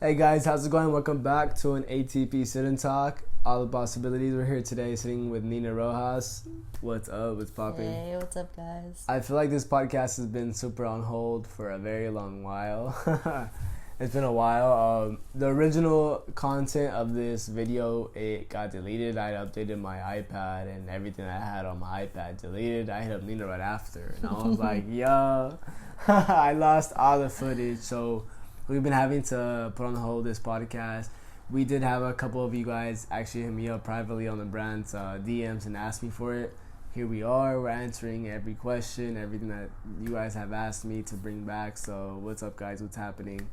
Hey guys, how's it going? Welcome back to an ATP Sit and Talk. All the possibilities. We're here today sitting with Nina Rojas. What's up? What's popping? Hey, what's up, guys? I feel like this podcast has been super on hold for a very long while. It's been a while. The original content of this video, it got deleted. I updated my iPad and everything I had on my iPad deleted. I hit up Nina right after. And I was like, yo, I lost all the footage. So we've been having to put on hold this podcast. We did have a couple of you guys actually hit me up privately on the brand's DMs and ask me for it. Here we are. We're answering every question, everything that you guys have asked me to bring back. So what's up, guys? What's happening?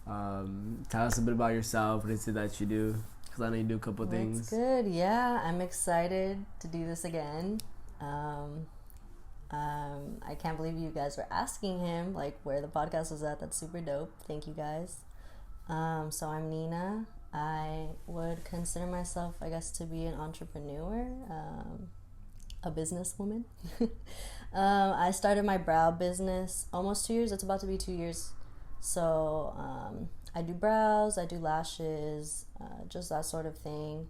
Tell us a bit about yourself. What is it that you do? Because I know you do a couple things. That's good. Yeah, I'm excited to do this again. I can't believe you guys were asking him like where the podcast was at. That's super dope. Thank you guys. So I'm Nina. I would consider myself, I guess, to be an entrepreneur, a businesswoman. I started my brow business almost 2 years. It's about to be 2 years. So I do brows, I do lashes, just that sort of thing.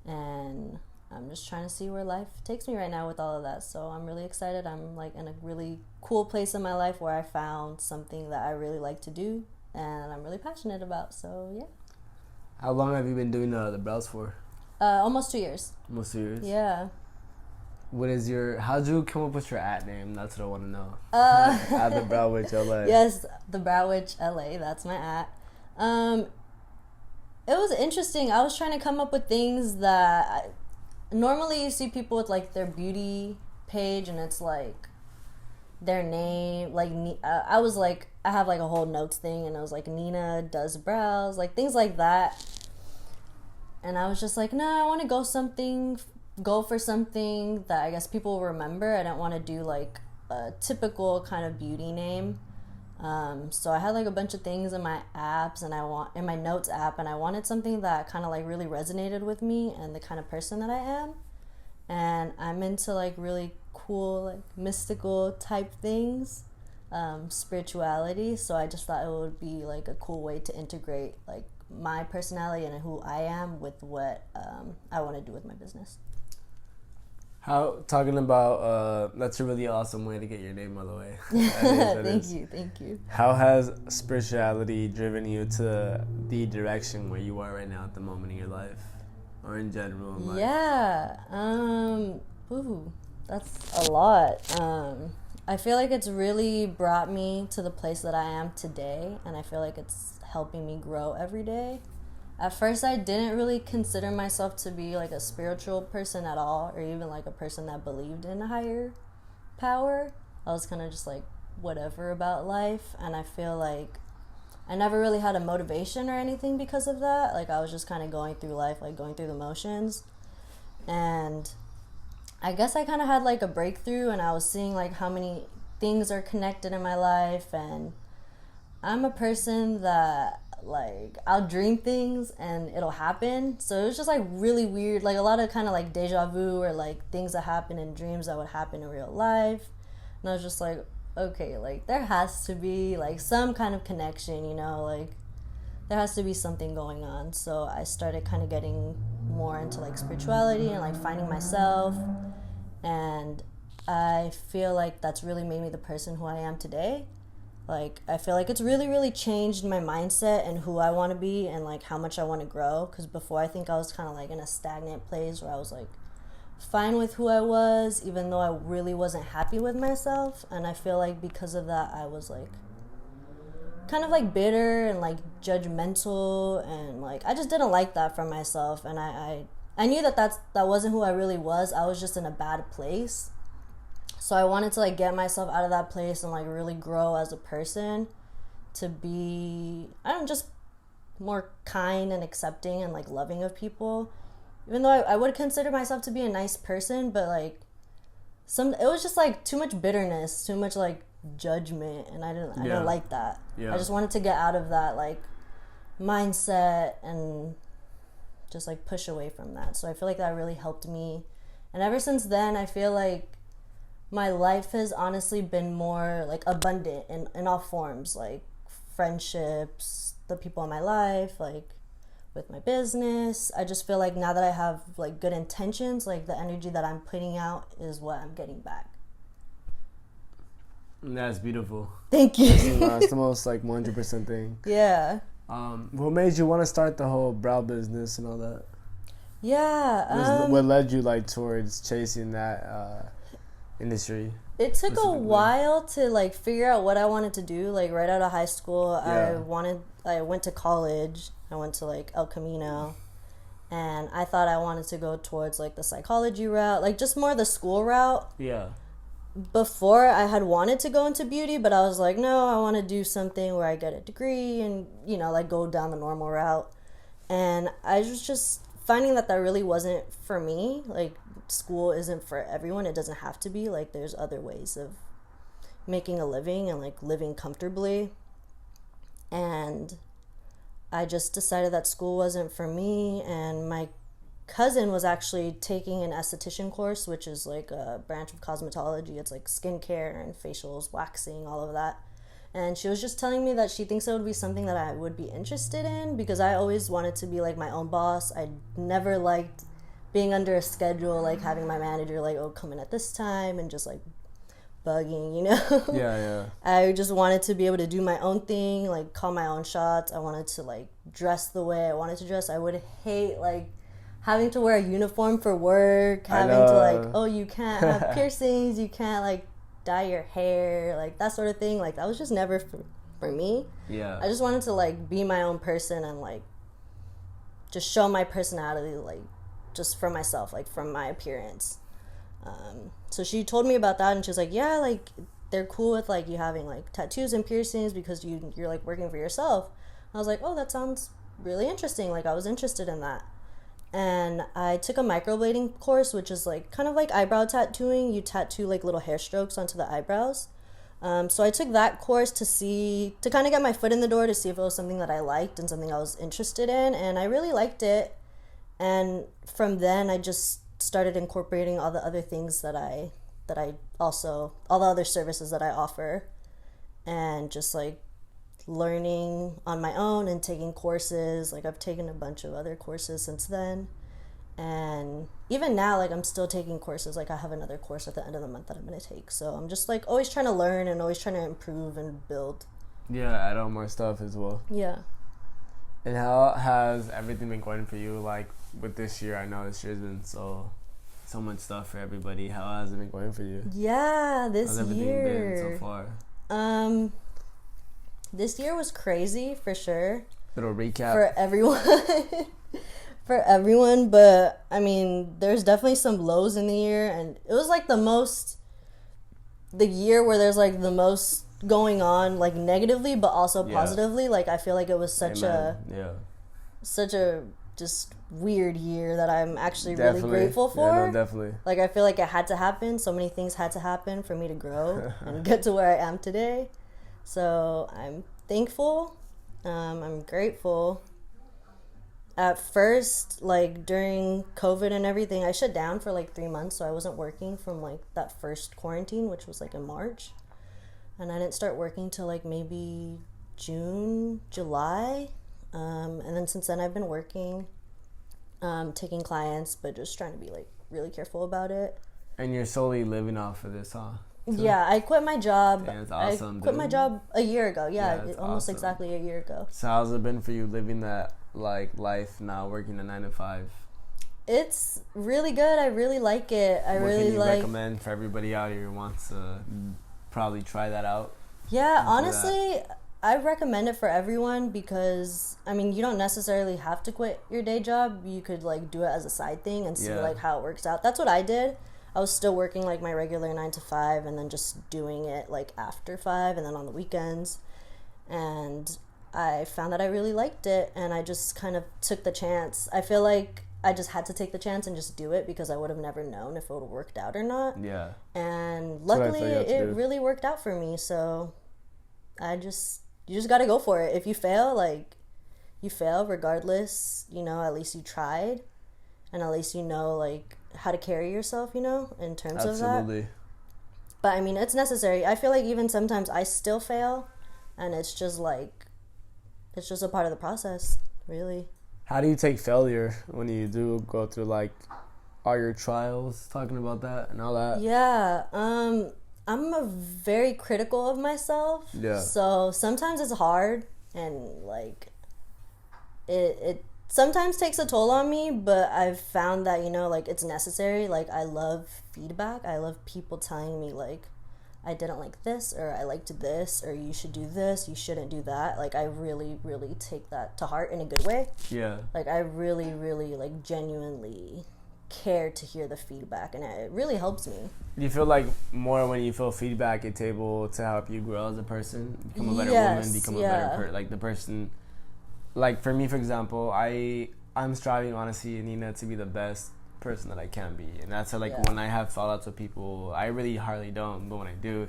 And I'm just trying to see where life takes me right now with all of that. So I'm really excited. I'm like in a really cool place in my life where I found something that I really like to do and I'm really passionate about. So yeah. How long have you been doing the brows for? Almost 2 years. Almost 2 years? Yeah. How'd you come up with your at name? That's what I want to know. At the Brow Witch LA. Yes, the Brow Witch LA. That's my at. It was interesting. I was trying to come up with things that normally you see people with like their beauty page and it's like their name. Like I was like, I have like a whole notes thing and it was like Nina does brows, like things like that. And I was just like, no, I want to go for something that I guess people will remember. I don't want to do like a typical kind of beauty name. So I had like a bunch of things in my apps and in my notes app, and I wanted something that kind of like really resonated with me and the kind of person that I am. And I'm into like really cool, like mystical type things, spirituality. So I just thought it would be like a cool way to integrate like my personality and who I am with what I want to do with my business. Talking about that's a really awesome way to get your name, by the way. Thank you. How has spirituality driven you to the direction where you are right now at the moment in your life, or in general in life? Yeah, that's a lot. I feel like it's really brought me to the place that I am today, and I feel like it's helping me grow every day. At first, I didn't really consider myself to be like a spiritual person at all, or even like a person that believed in a higher power. I was kind of just like whatever about life, and I feel like I never really had a motivation or anything because of that. Like I was just kind of going through life, like going through the motions. And I guess I kind of had like a breakthrough, and I was seeing like how many things are connected in my life, and I'm a person that like I'll dream things and it'll happen. So it was just like really weird, like a lot of kind of like deja vu, or like things that happen in dreams that would happen in real life. And I was just like, okay, like there has to be like some kind of connection, you know, like there has to be something going on. So I started kind of getting more into like spirituality and like finding myself, and I feel like that's really made me the person who I am today. Like, I feel like it's really, really changed my mindset and who I want to be and, like, how much I want to grow. Because before, I think I was kind of, like, in a stagnant place where I was, like, fine with who I was, even though I really wasn't happy with myself. And I feel like because of that, I was, like, kind of, like, bitter and, like, judgmental. And, like, I just didn't like that for myself. And I knew that wasn't who I really was. I was just in a bad place. So I wanted to like get myself out of that place and like really grow as a person to be, just more kind and accepting and like loving of people. Even though I would consider myself to be a nice person, but like it was just like too much bitterness, too much like judgment, and I didn't like that. Yeah. I just wanted to get out of that like mindset and just like push away from that. So I feel like that really helped me. And ever since then, I feel like my life has honestly been more like abundant in all forms, like friendships, the people in my life, like with my business. I just feel like now that I have like good intentions, like the energy that I'm putting out is what I'm getting back. That's beautiful. Thank you. It's the most like 100% thing. Yeah. What made you want to start the whole brow business and all that? Yeah. What led you like towards chasing that industry? It took a while to like figure out what I wanted to do. Like right out of high school, I went to college. I went to like El Camino, and I thought I wanted to go towards like the psychology route, like just more the school route. Yeah. Before I had wanted to go into beauty, but I was like, no, I want to do something where I get a degree and, you know, like go down the normal route. And I was just finding that really wasn't for me. Like school isn't for everyone. It doesn't have to be. Like there's other ways of making a living and like living comfortably. And I just decided that school wasn't for me, and my cousin was actually taking an esthetician course, which is like a branch of cosmetology. It's like skincare and facials, waxing, all of that. And she was just telling me that she thinks it would be something that I would be interested in, because I always wanted to be like my own boss. I never liked being under a schedule, like having my manager like, oh, come in at this time and just like bugging, you know? Yeah. I just wanted to be able to do my own thing, like call my own shots. I wanted to like dress the way I wanted to dress. I would hate like having to wear a uniform for work, having to like, oh, you can't have piercings, you can't like dye your hair, like that sort of thing. Like that was just never for me. Yeah. I just wanted to like be my own person and like just show my personality, like just for myself, like from my appearance. So she told me about that, and she was like, yeah, like they're cool with like you having like tattoos and piercings because you're like working for yourself. I was like, oh, that sounds really interesting. Like I was interested in that. And I took a microblading course, which is like kind of like eyebrow tattooing. You tattoo like little hair strokes onto the eyebrows. So I took that course to kind of get my foot in the door, to see if it was something that I liked and something I was interested in. And I really liked it. And from then I just started incorporating all the other things that I also, all the other services that I offer, and just like learning on my own and taking courses. Like I've taken a bunch of other courses since then, and even now like I'm still taking courses. Like I have another course at the end of the month that I'm going to take, so I'm just like always trying to learn and always trying to improve and build. Yeah, add on more stuff as well. Yeah. And how has everything been going for you? Like with this year, I know this year's been so much stuff for everybody. How has it been going for you? Yeah, this How's everything year been so far? This year was crazy for sure. Little recap for everyone. For everyone, but I mean, there's definitely some lows in the year, and it was like the year where there's like the most going on, like negatively but also positively. Like I feel like it was such a just weird year that I'm actually really grateful for. Yeah, no, definitely. Like I feel like it had to happen. So many things had to happen for me to grow and get to where I am today. So I'm thankful. I'm grateful. At first, like during COVID and everything, I shut down for like 3 months. So I wasn't working from like that first quarantine, which was like in March. And I didn't start working till like maybe June, July. And then since then I've been working, taking clients, but just trying to be like really careful about it. And you're solely living off of this, huh? Yeah, I quit my job. Yeah, it's awesome, I quit my job a year ago. Yeah, it's almost awesome. exactly a year ago. So how's it been for you living that like life now, working a 9 to 5? It's really good. I really like it. What can you recommend for everybody out here who wants to probably try that out? Yeah, honestly, I recommend it for everyone because, I mean, you don't necessarily have to quit your day job. You could, like, do it as a side thing and see, like, how it works out. That's what I did. I was still working, like, my regular 9 to 5 and then just doing it, like, after 5 and then on the weekends. And I found that I really liked it, and I just kind of took the chance. I feel like I just had to take the chance and just do it because I would have never known if it would have worked out or not. Yeah. And luckily, it really worked out for me, so you just got to go for it. If you fail, like, you fail regardless, you know, at least you tried, and at least you know, like, how to carry yourself, you know, in terms of that. Absolutely. But, I mean, it's necessary. I feel like even sometimes I still fail, and it's just, like, it's just a part of the process, really. How do you take failure when you do go through like all your trials, talking about that and all that? Yeah, I'm a very critical of myself. Yeah. So sometimes it's hard, and like it sometimes takes a toll on me, but I've found that, you know, like it's necessary. Like I love feedback. I love people telling me like I didn't like this, or I liked this, or you should do this, you shouldn't do that. Like I really, really take that to heart in a good way. Yeah. Like I really, really like genuinely care to hear the feedback, and it really helps me. You feel like more when you feel feedback, it's able to help you grow as a person, become a better woman, become a better like the person. Like for me, for example, I'm striving honestly, Nina, to be the best person that I can be, and that's how, like when I have fallouts with people, I really hardly don't, but when I do,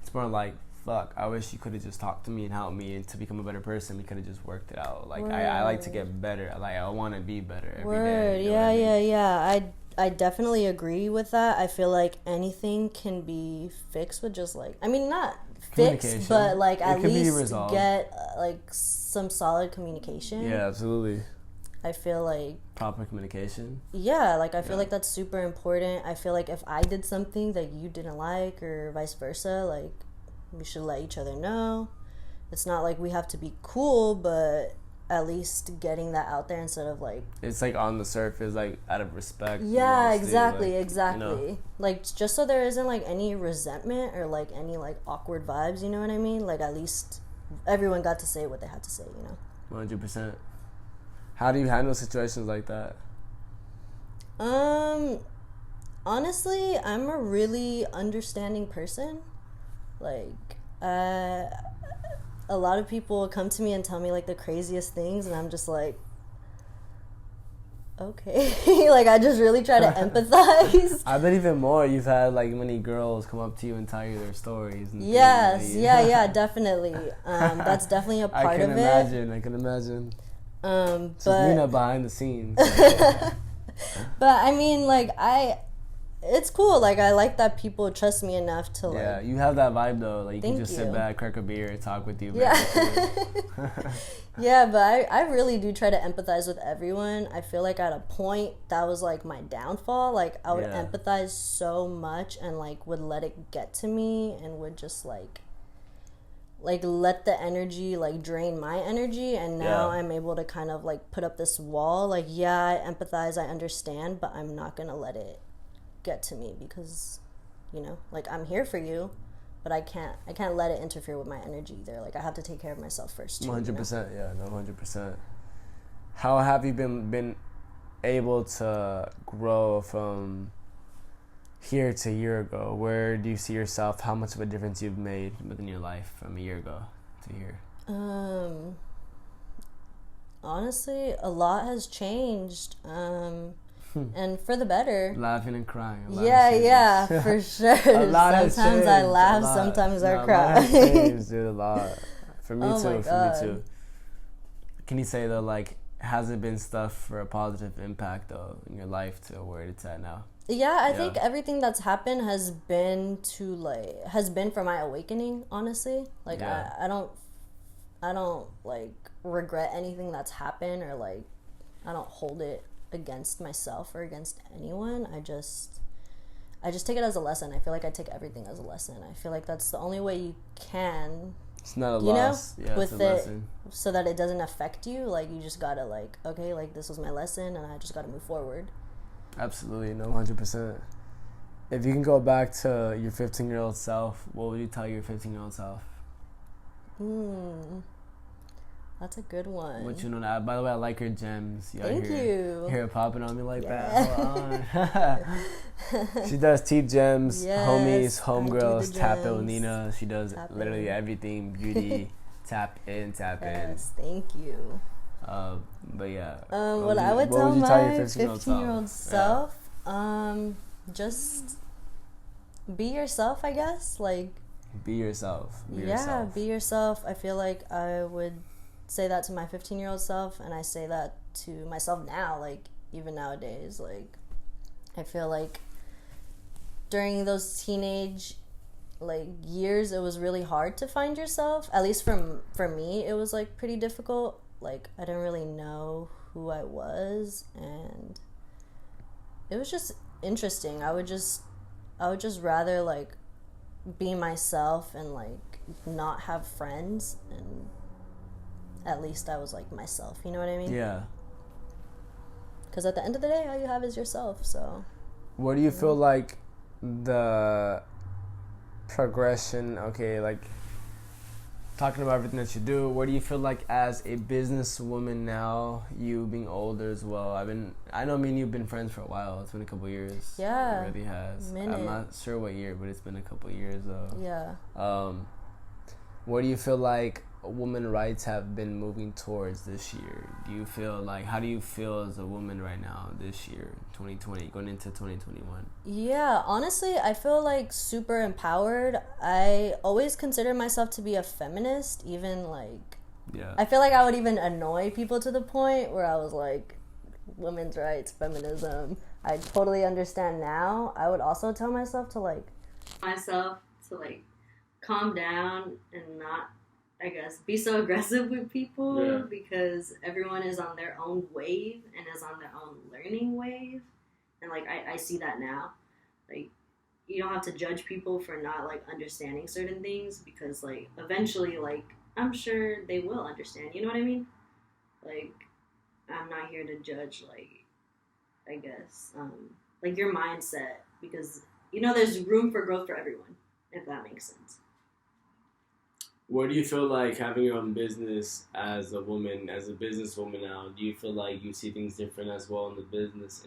it's more like, fuck, I wish you could have just talked to me and helped me and to become a better person. We could have just worked it out. Like I like to get better. Like I want to be better every day. You know yeah. I definitely agree with that. I feel like anything can be fixed with just like, I mean, not fixed, but like at least get like some solid communication. Yeah, absolutely. I feel like proper communication. Yeah, like I feel like that's super important. I feel like if I did something that you didn't like, or vice versa, like we should let each other know. It's not like we have to be cool, but at least getting that out there instead of like, it's like on the surface, like out of respect. Yeah, mostly, exactly. You know? Like just so there isn't like any resentment or like any like awkward vibes, you know what I mean? Like at least everyone got to say what they had to say, you know? 100%. How do you handle situations like that? Honestly, I'm a really understanding person. Like, a lot of people come to me and tell me like the craziest things, and I'm just like, okay. Like I just really try to empathize. I bet even more you've had like many girls come up to you and tell you their stories. And yes, yeah, definitely. That's definitely a part of it. I can imagine. But Nina behind the scenes. But I mean, like it's cool. Like I like that people trust me enough to like. Yeah, you have that vibe though. Like you can just sit back, crack a beer, talk with you. Yeah. Yeah, but I really do try to empathize with everyone. I feel like at a point that was like my downfall. Like I would empathize so much and like would let it get to me and would just like let the energy like drain my energy, and now I'm able to kind of like put up this wall. Like I empathize, I understand, but I'm not gonna let it get to me because, you know, like I'm here for you, but I can't let it interfere with my energy either. Like I have to take care of myself first too. 100%, yeah, no, 100%. How have you been able to grow from here to a year ago? Where do you see yourself? How much of a difference you've made within your life from a year ago to here? Honestly, a lot has changed. And for the better. Laughing and crying. Yeah, for sure. Sometimes I laugh, sometimes I cry. A lot has changed, dude, a lot. For me too. Can you say though, like, has it been stuff for a positive impact though in your life to where it's at now? Yeah, I think everything that's happened has been for my awakening, honestly. Like I don't like regret anything that's happened, or like I don't hold it against myself or against anyone. I just take it as a lesson. I feel like I take everything as a lesson. I feel like that's the only way you can, it's not a loss, with it, so that it doesn't affect you. Like you just gotta like, okay, like this was my lesson and I just gotta move forward. Absolutely, no, 100%. If you can go back to your 15-year-old self, what would you tell your 15-year-old self? That's a good one. What you know? By the way, I like your gems. Thank you. Hear it popping on me like that. Hold on. She does teeth gems, homies, homegirls, tap in with Nina. She does literally everything. Beauty, tap in. Yes, thank you. But yeah. What I would tell my 15-year-old self, just be yourself, I guess. Like. Be yourself. Be yourself. I feel like I would say that to my 15-year-old self, and I say that to myself now, like even nowadays. Like I feel like during those teenage like years, it was really hard to find yourself. At least for me, it was like pretty difficult. Like I didn't really know who I was, and it was just interesting. I would just rather like be myself and like not have friends, and at least I was like myself. You know what I mean? Yeah. Because at the end of the day, all you have is yourself. So. What do you feel like the progression? Okay, like talking about everything that you do, what do you feel like as a businesswoman now, you being older as well? I know me and you've been friends for a while. It's been a couple years. Yeah. It really has. Minute. I'm not sure what year, but it's been a couple years though. Yeah. What do you feel like women rights have been moving towards this year? Do you feel like, how do you feel as a woman right now this year, 2020, going into 2021? Yeah, honestly, I feel like super empowered. I always consider myself to be a feminist, even like, yeah. I feel like I would even annoy people to the point where I was like, women's rights, feminism. I totally understand now. I would also tell myself to calm down and not, I guess, be so aggressive with people because everyone is on their own wave and is on their own learning wave. And, like, I see that now. Like, you don't have to judge people for not, like, understanding certain things because, like, eventually, like, I'm sure they will understand. You know what I mean? Like, I'm not here to judge, like, I guess, like, your mindset because, you know, there's room for growth for everyone, if that makes sense. What do you feel like having your own business as a woman, as a businesswoman now? Do you feel like you see things different as well in the business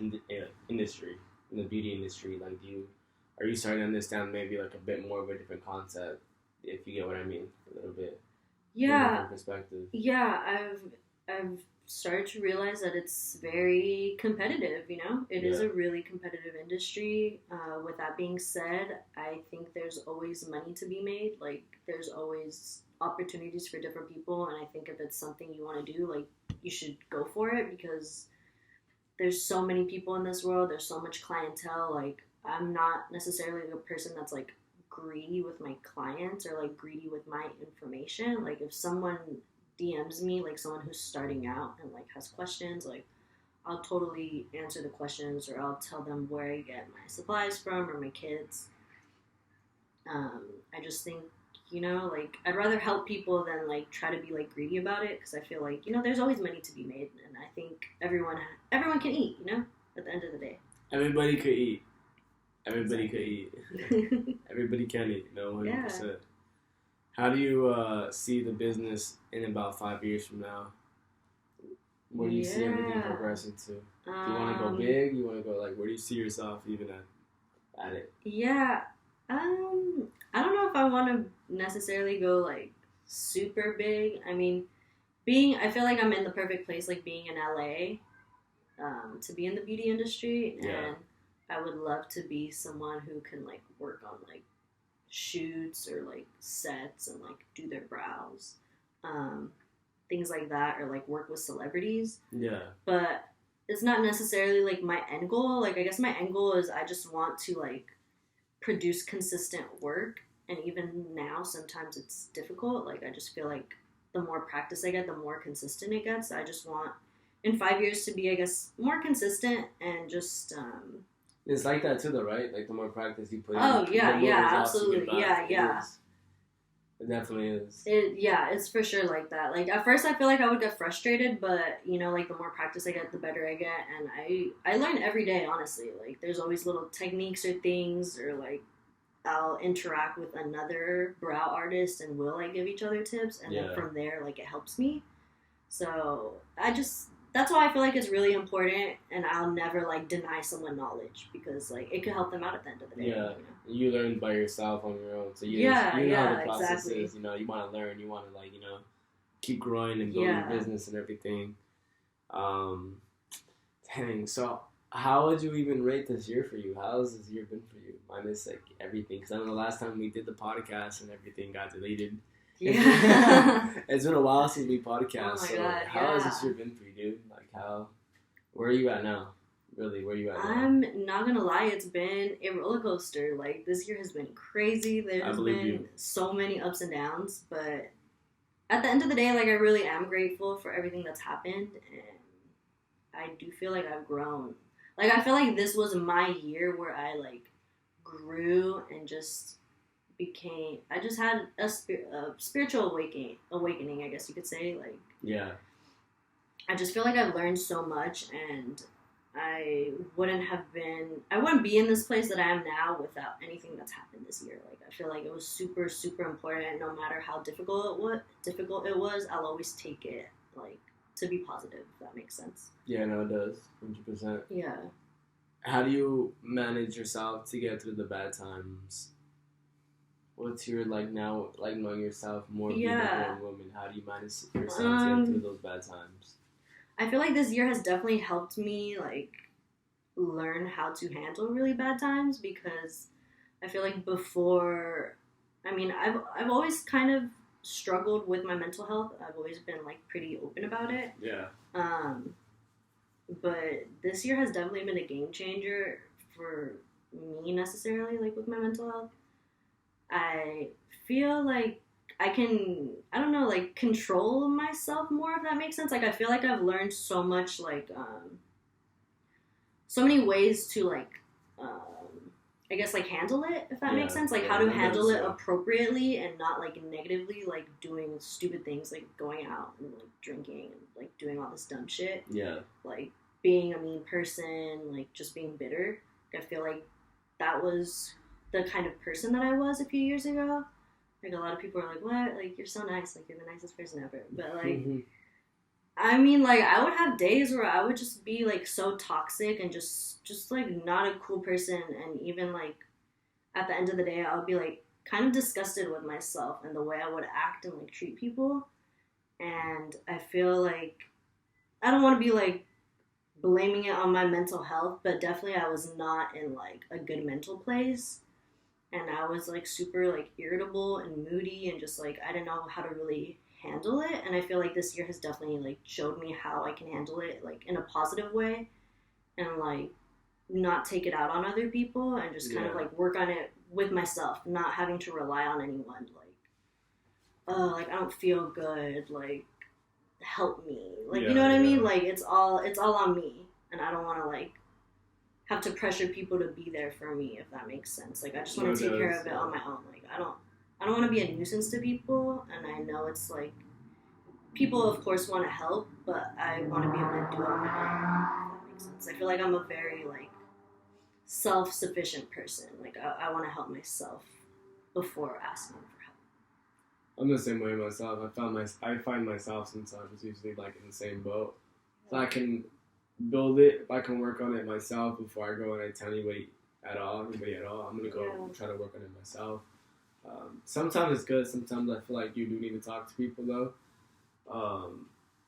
industry, in the beauty industry? Like, are you starting to understand maybe like a bit more of a different concept, if you get what I mean, a little bit? Yeah. From a different perspective. Yeah, I've started to realize that it's very competitive, you know? It is a really competitive industry. With that being said, I think there's always money to be made. Like, there's always opportunities for different people, and I think if it's something you want to do, like, you should go for it because there's so many people in this world. There's so much clientele. Like, I'm not necessarily a person that's, like, greedy with my clients or, like, greedy with my information. Like, if someone DMs me, like someone who's starting out and like has questions, like I'll totally answer the questions or I'll tell them where I get my supplies from or my kids. I just think, you know, like I'd rather help people than like try to be like greedy about it because I feel like, you know, there's always money to be made and I think everyone can eat, you know, at the end of the day. Everybody could eat. Everybody could eat. Everybody can eat, no, 100%. Yeah. How do you see the business in about 5 years from now? Where do you see everything progressing to? Do you want to go big? You want to go, like, where do you see yourself even at it? Yeah. I don't know if I want to necessarily go, like, super big. I mean, I feel like I'm in the perfect place, like, being in LA, to be in the beauty industry. And I would love to be someone who can, like, work on, like, shoots or like sets and like do their brows, things like that, or like work with celebrities. But it's not necessarily like my end goal. Like I guess my end goal is I just want to like produce consistent work, and even now sometimes it's difficult. Like I just feel like the more practice I get, the more consistent it gets. I just want in 5 years to be, I guess, more consistent and just it's like that too, though, right? Like the more practice you put in. Oh yeah, absolutely, yeah. It definitely is. It's for sure like that. Like at first, I feel like I would get frustrated, but you know, like the more practice I get, the better I get, and I learn every day. Honestly, like there's always little techniques or things, or like I'll interact with another brow artist, and we'll like give each other tips, and then from there, like it helps me. So that's why I feel like it's really important, and I'll never like deny someone knowledge because like it could help them out at the end of the day. Yeah, you learn by yourself on your own, so you know how the process is. You know, you want to learn, you want to like keep growing and building your business and everything. Dang. So how would you even rate this year for you? How has this year been for you? Minus like everything, because I know the last time we did the podcast and everything got deleted. Yeah. It's been a while since we podcast. Oh my so God, how has this year been for you, dude? Like where are you at now? Really, where you at now? I'm not gonna lie, it's been a roller coaster. Like, this year has been crazy. There's been so many ups and downs, but at the end of the day, like, I really am grateful for everything that's happened, and I do feel like I've grown. Like, I feel like this was my year where I, like, grew and just became, I just had a spiritual awakening, I guess you could say. Like, yeah. I just feel like I've learned so much, and I wouldn't be in this place that I am now without anything that's happened this year. Like, I feel like it was super, super important. No matter how difficult it was, I'll always take it, like, to be positive, if that makes sense. Yeah, no, it does. 100%. Yeah. How do you manage yourself to get through the bad times? What's your, like, now, like, knowing yourself more being a woman, how do you manage yourself to get through those bad times? I feel like this year has definitely helped me, like, learn how to handle really bad times, because I feel like before, I mean, I've always kind of struggled with my mental health. I've always been, like, pretty open about it. Yeah. But this year has definitely been a game changer for me, necessarily, like, with my mental health. I feel like I can, I don't know, like, control myself more, if that makes sense. Like, I feel like I've learned so much, like, so many ways to, like, I guess, like, handle it, if that makes sense. Like, how to handle it appropriately and not, like, negatively, like, doing stupid things, like, going out and, like, drinking and, like, doing all this dumb shit. Yeah. Like, being a mean person, like, just being bitter. Like, I feel like that was the kind of person that I was a few years ago. Like, a lot of people are like, what? Like, you're so nice. Like, you're the nicest person ever. But, like, I mean, like, I would have days where I would just be, like, so toxic and just like, not a cool person. And even, like, at the end of the day, I would be, like, kind of disgusted with myself and the way I would act and, like, treat people. And I feel like, I don't want to be, like, blaming it on my mental health, but definitely I was not in, like, a good mental place. And I was, like, super, like, irritable and moody and just, like, I didn't know how to really handle it. And I feel like this year has definitely, like, showed me how I can handle it, like, in a positive way and, like, not take it out on other people and just kind of, like, work on it with myself, not having to rely on anyone. Like, oh, like, I don't feel good, like, help me. Like, you know what I mean? Like, it's all on me. And I don't want to, like, have to pressure people to be there for me, if that makes sense. Like, I just want to take care of it on my own. Like, I don't want to be a nuisance to people, and I know it's, like, people, of course, want to help, but I want to be able to do it on my own, if that makes sense. I feel like I'm a very, like, self-sufficient person. Like, I want to help myself before asking for help. I'm the same way myself. I find myself sometimes usually, like, in the same boat. So I can build it, if I can work on it myself before I go and I tell anybody at all, I'm gonna go try to work on it myself. Sometimes it's good, sometimes I feel like you do need to talk to people though.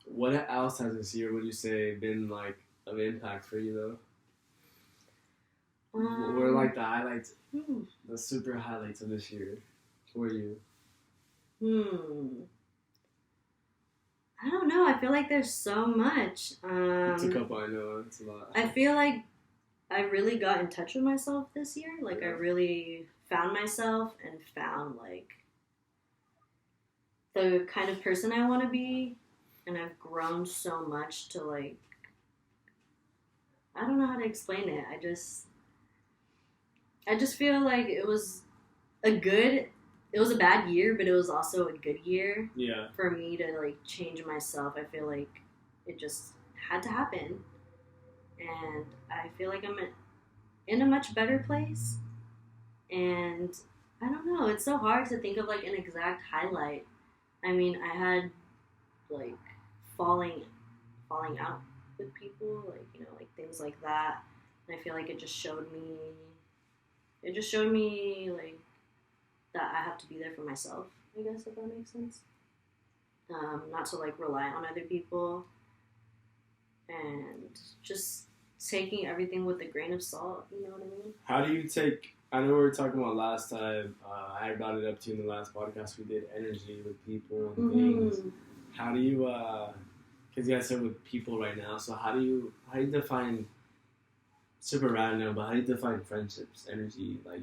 What else has this year, would you say, been, like, of impact for you though? What are, like, the highlights, the super highlights of this year for you? I don't know. I feel like there's so much. It's a couple, I know. It's a lot. I feel like I really got in touch with myself this year. Like, I really found myself and found, like, the kind of person I want to be. And I've grown so much to, like, I don't know how to explain it. I just feel like it was a bad year, but it was also a good year for me to, like, change myself. I feel like it just had to happen. And I feel like I'm in a much better place. And I don't know, it's so hard to think of, like, an exact highlight. I mean, I had, like, falling out with people, like, you know, like, things like that. And I feel like it just showed me, like, that I have to be there for myself, I guess, if that makes sense. Not to, like, rely on other people. And just taking everything with a grain of salt, you know what I mean? How do you take, I know we were talking about last time, I brought it up to you in the last podcast we did, energy with people and things. How do you, because you guys are with people right now, so how do you define super random, but how do you define friendships, energy? Like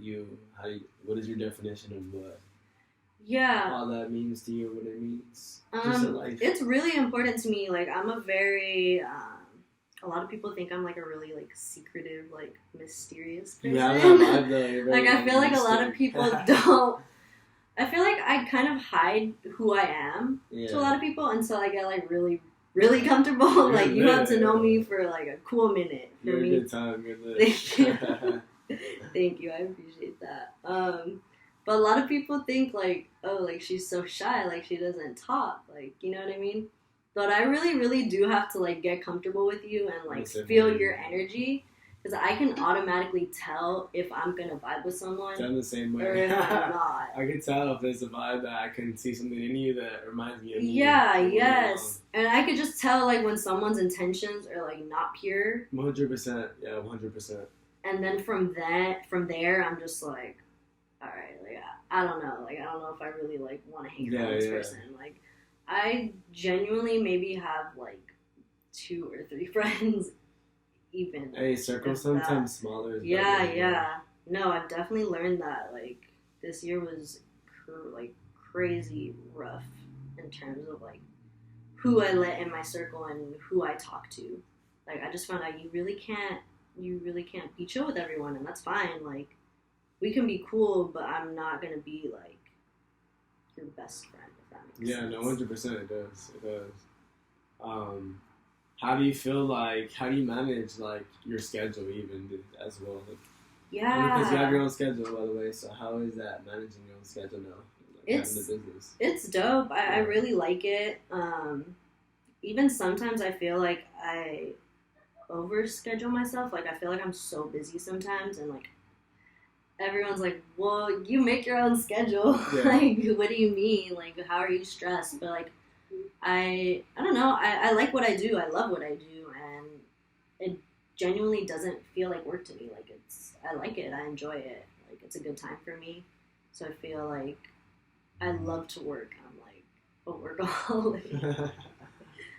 what is your definition of what all that means to you, what it means? Just in life. It's really important to me. Like, I'm a very, a lot of people think I'm like a really like secretive, like mysterious person. Yeah, that vibe though. Like, I feel like a lot of people don't. I feel like I kind of hide who I am to a lot of people until I get like really, really comfortable. Like, you have to know me for like a cool minute. You're a good time. Thank you. Thank you. I appreciate that. But a lot of people think like, oh, like she's so shy, like she doesn't talk, like, you know what I mean? But I really, really do have to like get comfortable with you and like feel your energy, because I can automatically tell if I'm gonna vibe with someone. I'm the same way. Or if I'm not. I can tell if there's a vibe that I can see something in you that reminds me of you. Yeah, yes. And I could just tell like when someone's intentions are like not pure. 100%. Yeah, 100%. And then from there, I'm just like, all right, like I don't know if I really like want to hang out with this person. Like, I genuinely maybe have like 2 or 3 friends, even. Hey, circle sometimes smaller. Yeah. No, I've definitely learned that. Like, this year was like crazy rough in terms of like who I let in my circle and who I talk to. Like, I just found out you really can't be chill with everyone, and that's fine. Like, we can be cool, but I'm not gonna be like your best friend, if that makes sense. Yeah, no, 100% it does. How do you feel like, how do you manage like your schedule even as well? Like, yeah. Because you have your own schedule, by the way, so how is that managing your own schedule now? Like, having the business? It's dope. I really like it. Even sometimes I feel like I overschedule myself. Like, I feel like I'm so busy sometimes, and like everyone's like, well, you make your own schedule. Yeah. Like, what do you mean? Like, how are you stressed? But like, I don't know. I like what I do. I love what I do, and it genuinely doesn't feel like work to me. Like, I like it. I enjoy it. Like, it's a good time for me. So I feel like I love to work. I'm like a workaholic.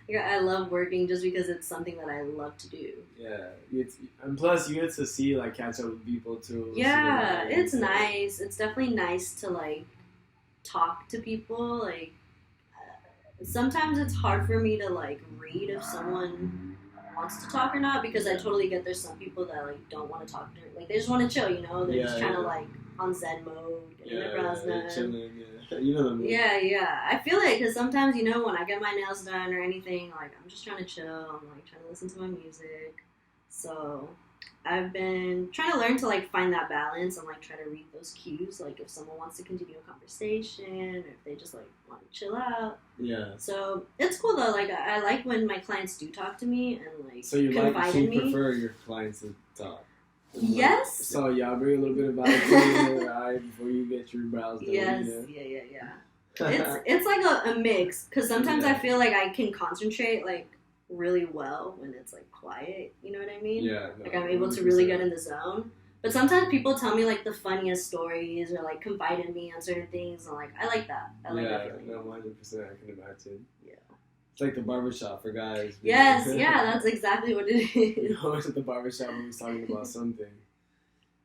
I love working just because it's something that I love to do. Yeah, and plus you get to see, like, catch up with people too. Yeah, it's nice. It's definitely nice to like talk to people. Like, sometimes it's hard for me to like read if someone wants to talk or not, because I totally get there's some people that like don't want to talk to me. Like, they just want to chill, you know? They're just trying to like on Zen mode, getting their brows done. Chilling, you know what I mean? Yeah. I feel it, because sometimes, you know, when I get my nails done or anything, like, I'm just trying to chill. I'm like trying to listen to my music. So I've been trying to learn to like find that balance and like try to read those cues. Like, if someone wants to continue a conversation, or if they just like want to chill out. Yeah. So it's cool though. Like, I like when my clients do talk to me and like confide in me. Prefer your clients to talk. Yes. So y'all bring a little bit about it to your eye before you get your brows done. Yes. Yeah. It's like a mix, because sometimes I feel like I can concentrate like really well when it's like quiet. You know what I mean? Yeah. No, like, I'm able to really get in the zone. But sometimes people tell me like the funniest stories or like confide in me on certain things, and like I like that. I like that feeling. No, 100%. I can imagine. Yeah. It's like the barbershop for guys. Yes, that's exactly what it is. You know, at the barbershop when we was talking about something.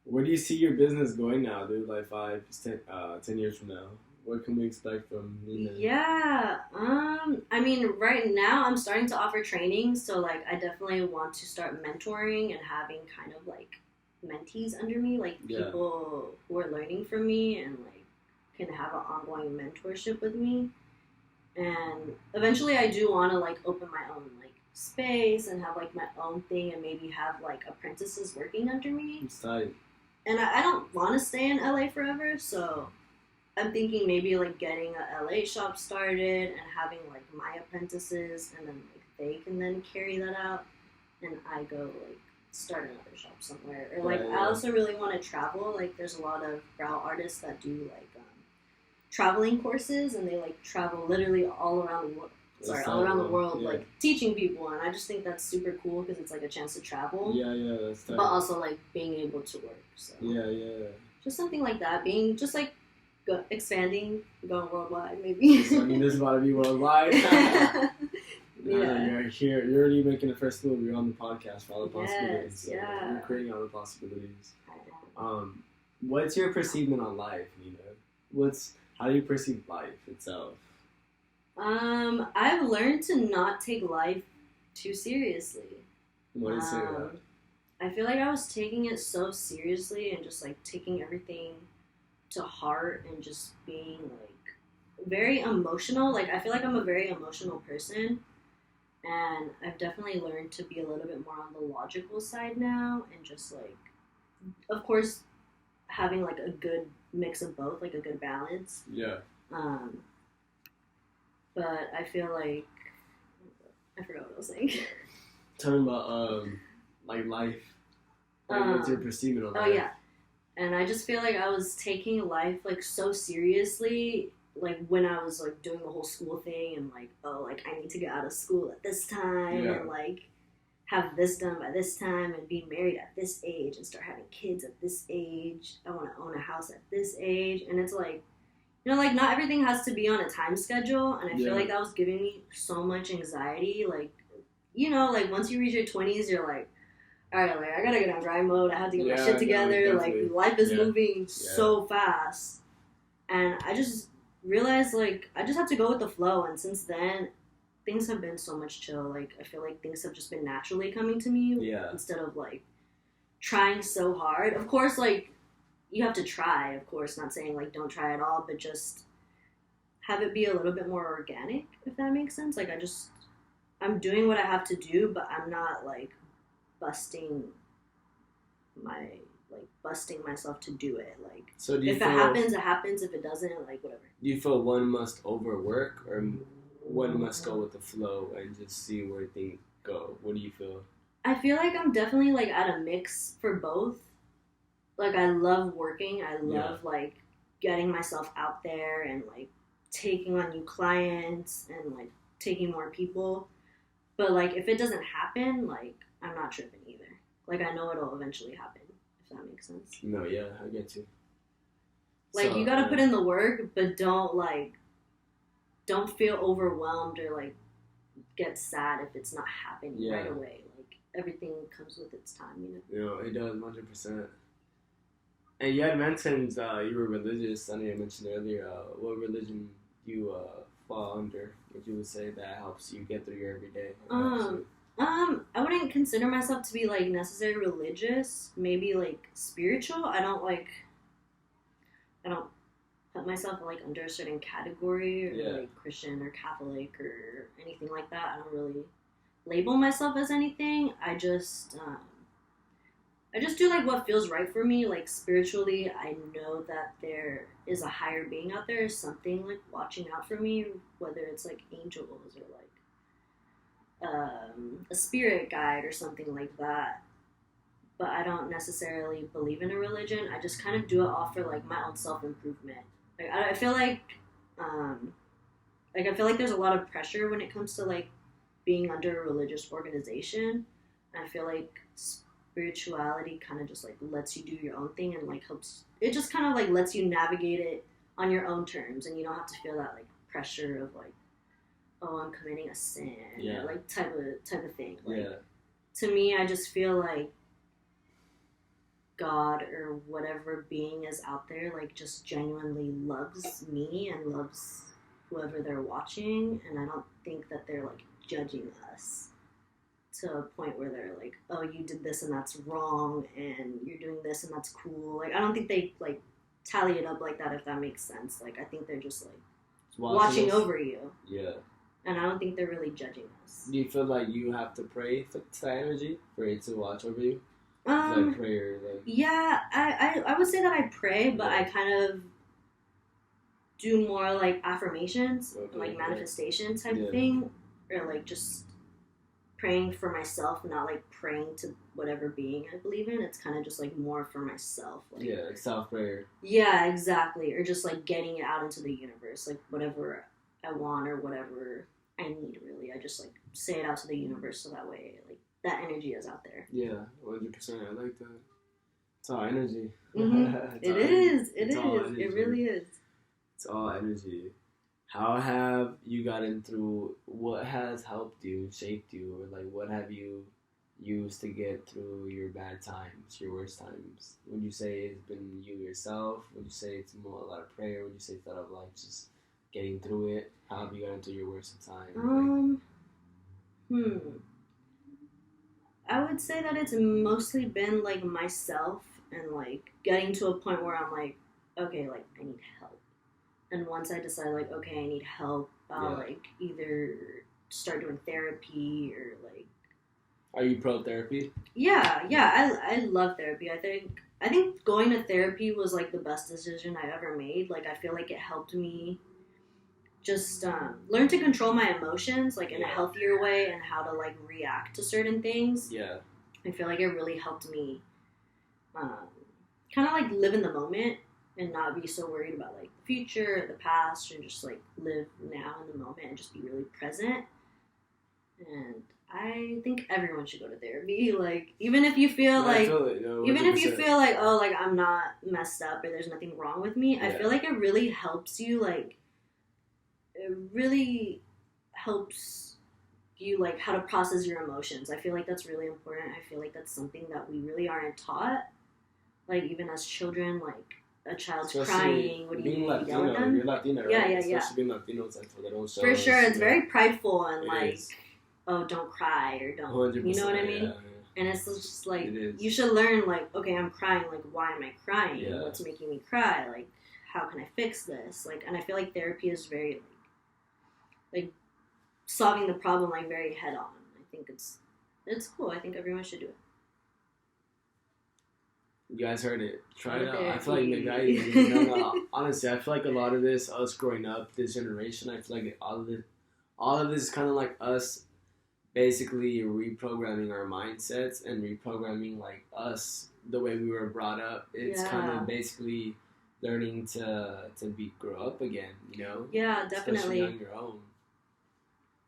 Where do you see your business going now, dude? Like 10 years from now? What can we expect from Nina? Yeah, I mean, right now I'm starting to offer training, so like I definitely want to start mentoring and having kind of like mentees under me, like people who are learning from me and like can have an ongoing mentorship with me. And eventually I do want to like open my own like space and have like my own thing, and maybe have like apprentices working under me. It's tight. And I don't want to stay in LA forever, so I'm thinking maybe like getting a LA shop started and having like my apprentices, and then like they can then carry that out, and I go like start another shop somewhere. Or like I also really want to travel. Like, there's a lot of brow artists that do like traveling courses, and they like travel literally all around the world, like teaching people, and I just think that's super cool because it's like a chance to travel. Yeah, that's tight. But also like being able to work. So just something like that, being just like expanding, going worldwide, maybe. So, I mean, this is about to be worldwide. You're here. You're already making the first move. You're on the podcast for all the possibilities. So yeah. You're creating all the possibilities. What's your perceivement on life, Nina? How do you perceive life itself? I've learned to not take life too seriously. What do you say that? I feel like I was taking it so seriously and just like taking everything to heart and just being like very emotional. Like I feel like I'm a very emotional person, and I've definitely learned to be a little bit more on the logical side now, and just like, of course, having like a good mix of both, like a good balance. Yeah. But I feel like I forgot what I was saying. Talking about like life. Like what's your perceivement on life? Oh yeah. And I just feel like I was taking life like so seriously, like when I was like doing the whole school thing and like, oh, like I need to get out of school at this time and like have this done by this time and be married at this age and start having kids at this age. I want to own a house at this age. And it's like, you know, like not everything has to be on a time schedule. And I feel like that was giving me so much anxiety. Like, you know, like once you reach your 20s, you're like, all right, like I gotta get on grind mode. I have to get my shit together. Like life is moving so fast, and I just realized like I just have to go with the flow. And since then, things have been so much chill. Like I feel like things have just been naturally coming to me instead of like trying so hard. Of course, like you have to try. Of course, not saying like don't try at all, but just have it be a little bit more organic, if that makes sense. Like I'm doing what I have to do, but I'm not like busting myself to do it. Like, so if it happens, it happens. If it doesn't, like whatever. Do you feel one must overwork or one must go with the flow and just see where things go? What do you feel? I feel like I'm definitely like at a mix for both. Like I love working. I love like getting myself out there and like taking on new clients and like taking more people. But like if it doesn't happen, like I'm not tripping either. Like I know it'll eventually happen, if that makes sense. No, yeah, I get you. Like you gotta put in the work, but don't feel overwhelmed or like get sad if it's not happening right away. Like everything comes with its time, you know. Yeah, it does, 100%. And you had mentioned you were religious. I know you mentioned earlier. What religion do you fall under? What you would say that helps you get through your everyday? I wouldn't consider myself to be like necessarily religious. Maybe like spiritual. I don't put myself like under a certain category or like Christian or Catholic or anything like that. I don't really label myself as anything. I just do like what feels right for me. Like spiritually, I know that there is a higher being out there, something like watching out for me, whether it's like angels or like a spirit guide or something like that. But I don't necessarily believe in a religion. I just kind of do it all for like my own self-improvement. Like I feel like I feel like there's a lot of pressure when it comes to like being under a religious organization. I feel like spirituality kind of just like lets you do your own thing and like helps. It just kind of like lets you navigate it on your own terms, and you don't have to feel that like pressure of like, oh, I'm committing a sin, or like type of thing. Like, to me, I just feel like God or whatever being is out there, like just genuinely loves me and loves whoever they're watching, and I don't think that they're like judging us to a point where they're like, oh, you did this and that's wrong, and you're doing this and that's cool. Like, I don't think they like tally it up like that, if that makes sense. Like, I think they're just like watching over you. Yeah. And I don't think they're really judging us. Do you feel like you have to pray for that energy for it to watch over you? Like prayer, like... Yeah, I would say that I pray, but I kind of do more like affirmations, like manifestation type of thing, or like just praying for myself, not like praying to whatever being I believe in. It's kind of just like more for myself. Like, like self-prayer. Yeah, exactly. Or just like getting it out into the universe, like whatever I want or whatever I need, really. I just like say it out to the universe so that way like that energy is out there. Yeah, 100%. I like that. It's all energy. Mm-hmm. It is. It really is. It's all energy. how have you gotten through? What has helped you, shaped you, or like what have you used to get through your bad times, your worst times? Would you say it's been you yourself? Would you say it's more a lot of prayer? Would you say it's a lot of like just getting through it? How have you gotten through your worst time? Hmm. I would say that it's mostly been like myself and like getting to a point where I'm like, okay, like I need help. And once I decide like, okay, I need help, I'll like either start doing therapy or like. Are you pro therapy? Yeah, I love therapy. I think going to therapy was like the best decision I ever made. Like I feel like it helped me just learn to control my emotions like in a healthier way and how to like react to certain things. Yeah. I feel like it really helped me kind of like live in the moment and not be so worried about like the future or the past, and just like live now in the moment and just be really present. And I think everyone should go to therapy. Like even if you feel like even if you feel like, oh, like I'm not messed up or there's nothing wrong with me, I feel like it really helps you like it really helps you like how to process your emotions. I feel like that's really important. I feel like that's something that we really aren't taught. Like even as children, like a child's crying, what do you Latino, yell at them? You're Latina, right? Yeah. Especially being Latino, it's like they don't show For sure, it's yeah. very prideful and like, is. oh, don't cry or don't, you know what I mean? Yeah. And it's just like you should learn like, okay, I'm crying. Like, why am I crying? Yeah. What's making me cry? Like, how can I fix this? Like, and I feel like therapy is very like solving the problem like very head on. I think it's cool. I think everyone should do it. You guys heard it. Try it out. I feel like maybe I even no. Honestly, I feel like a lot of this, us growing up, this generation, I feel like all of this is kind of like us basically reprogramming our mindsets and reprogramming like us the way we were brought up. It's kind of basically learning to grow up again, you know? Yeah, definitely. Especially on your own.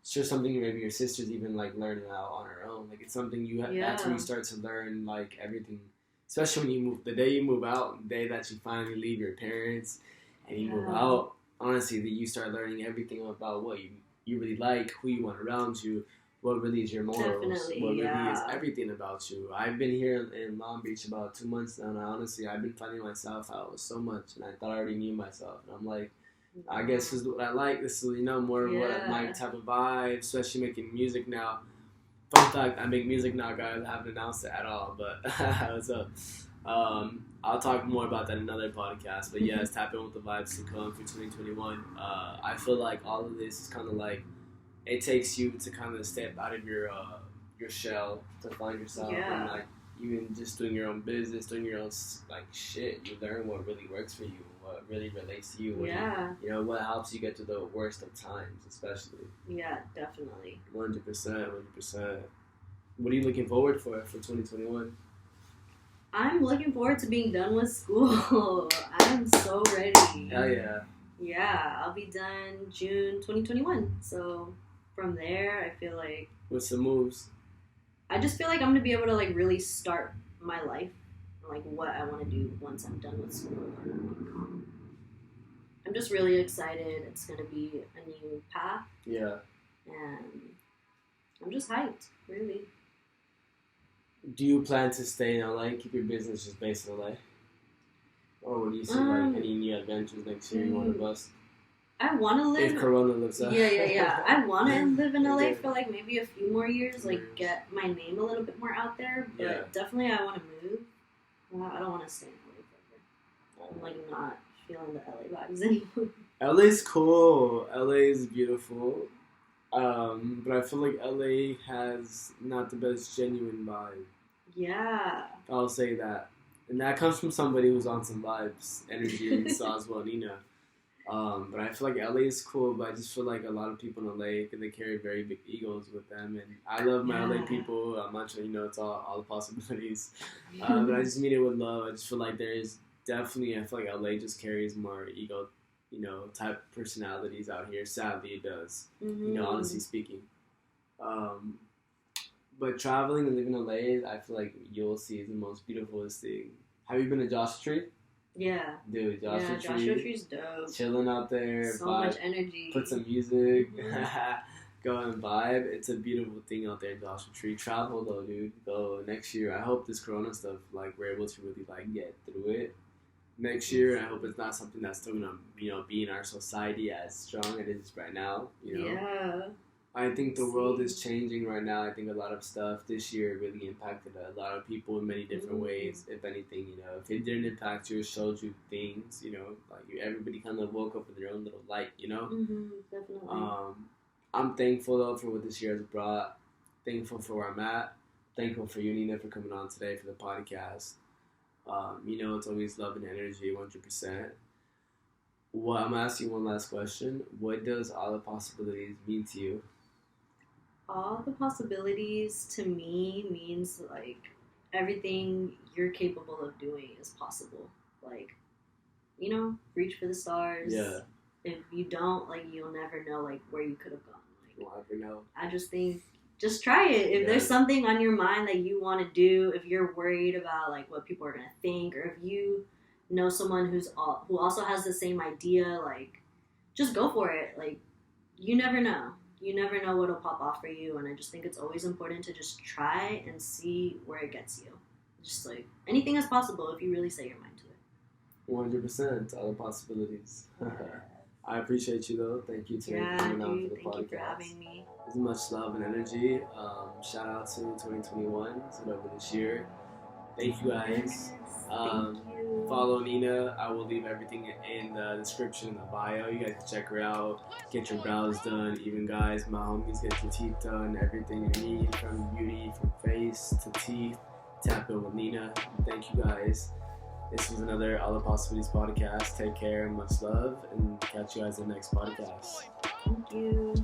It's just something maybe your sister's even like learning out on her own. Like it's something you have. That's when you start to learn like everything. Especially when you move, the day you move out, the day that you finally leave your parents and you move out, honestly, that you start learning everything about what you really like, who you want around you, what really is your morals, what really is everything about you. I've been here in Long Beach about 2 months now, and honestly, I've been finding myself out so much, and I thought I already knew myself. And I'm like, I guess this is what I like. This is, more of what my type of vibe, especially making music now. Fun fact, I make music now, guys. I haven't announced it at all, but what's up? I'll talk more about that in another podcast. But yes, tap in with the vibes to come for 2021. I feel like all of this is kind of like, it takes you to kind of step out of your shell to find yourself. And like, even just doing your own business, doing your own like shit, you learn what really works for you, what really relates to you. What helps you get to the worst of times, especially. Yeah, definitely. 100%. What are you looking forward for 2021? I'm looking forward to being done with school. I'm so ready. Hell yeah. Yeah, I'll be done June 2021. So from there, I feel like... What's the moves? I just feel like I'm going to be able to like really start my life, like what I want to do once I'm done with school. I'm just really excited. It's going to be a new path. Yeah. And I'm just hyped, really. Do you plan to stay in LA, keep your business just based in LA? Or would you see like any new adventures next year you want to bust? I want to live... If Corona lives out. Yeah. I want to live in LA for like maybe a few more years, like get my name a little bit more out there. But definitely I want to move. I don't want to stay in LA forever. I'm like not feeling the LA vibes anymore. LA's cool. LA's beautiful. But I feel like LA has not the best genuine vibe. Yeah. I'll say that. And that comes from somebody who's on some vibes, energy, and so as well, Nina. But I feel like LA is cool, but I just feel like a lot of people in LA, they carry very big egos with them. And I love my LA people. I'm not sure, it's all the possibilities. But I just mean it with love. I just feel like there is definitely, I feel like LA just carries more ego, type personalities out here. Sadly, it does, honestly speaking. But traveling and living in LA, I feel like you'll see is the most beautiful thing. Have you been to Joshua Tree? Yeah. Dude, Joshua Tree's dope. Chilling out there. So much energy. Put some music. Go and vibe. It's a beautiful thing out there, Joshua Tree. Travel though, dude. Go next year. I hope this Corona stuff, like, we're able to really, like, get through it next year. I hope it's not something that's still gonna, be in our society as strong as it is right now. Yeah. I think the world is changing right now. I think a lot of stuff this year really impacted a lot of people in many different ways. If anything, if it didn't impact you, it showed you things. Like everybody kind of woke up with their own little light. Definitely. I'm thankful though for what this year has brought. Thankful for where I'm at. Thankful for you, Nina, for coming on today for the podcast. It's always love and energy, 100%. Well, I'm gonna ask you one last question. What does all the possibilities mean to you? All the possibilities to me means like everything you're capable of doing is possible. Like, reach for the stars. Yeah. If you don't, like, you'll never know like where you could have gone. Like, you'll never know. I just think just try it. If there's something on your mind that you want to do, if you're worried about like what people are gonna think, or if you know someone who also has the same idea, like, just go for it. Like, you never know. You never know what'll pop off for you, and I just think it's always important to just try and see where it gets you. Just like anything is possible if you really set your mind to it. 100%. All the possibilities. I appreciate you though. Thank you for coming on for the podcast. Thank you for having me. There's much love and energy. Shout out to 2021. It's over this year. Thank you guys. Thank you. Follow Nina. I will leave everything in the description in the bio. You guys can check her out. Get your brows done. Even guys, my homies, get your teeth done. Everything you need, from beauty, from face to teeth. Tap in with Nina. Thank you guys. This was another All the Possibilities podcast. Take care and much love, and catch you guys in the next podcast. Thank you.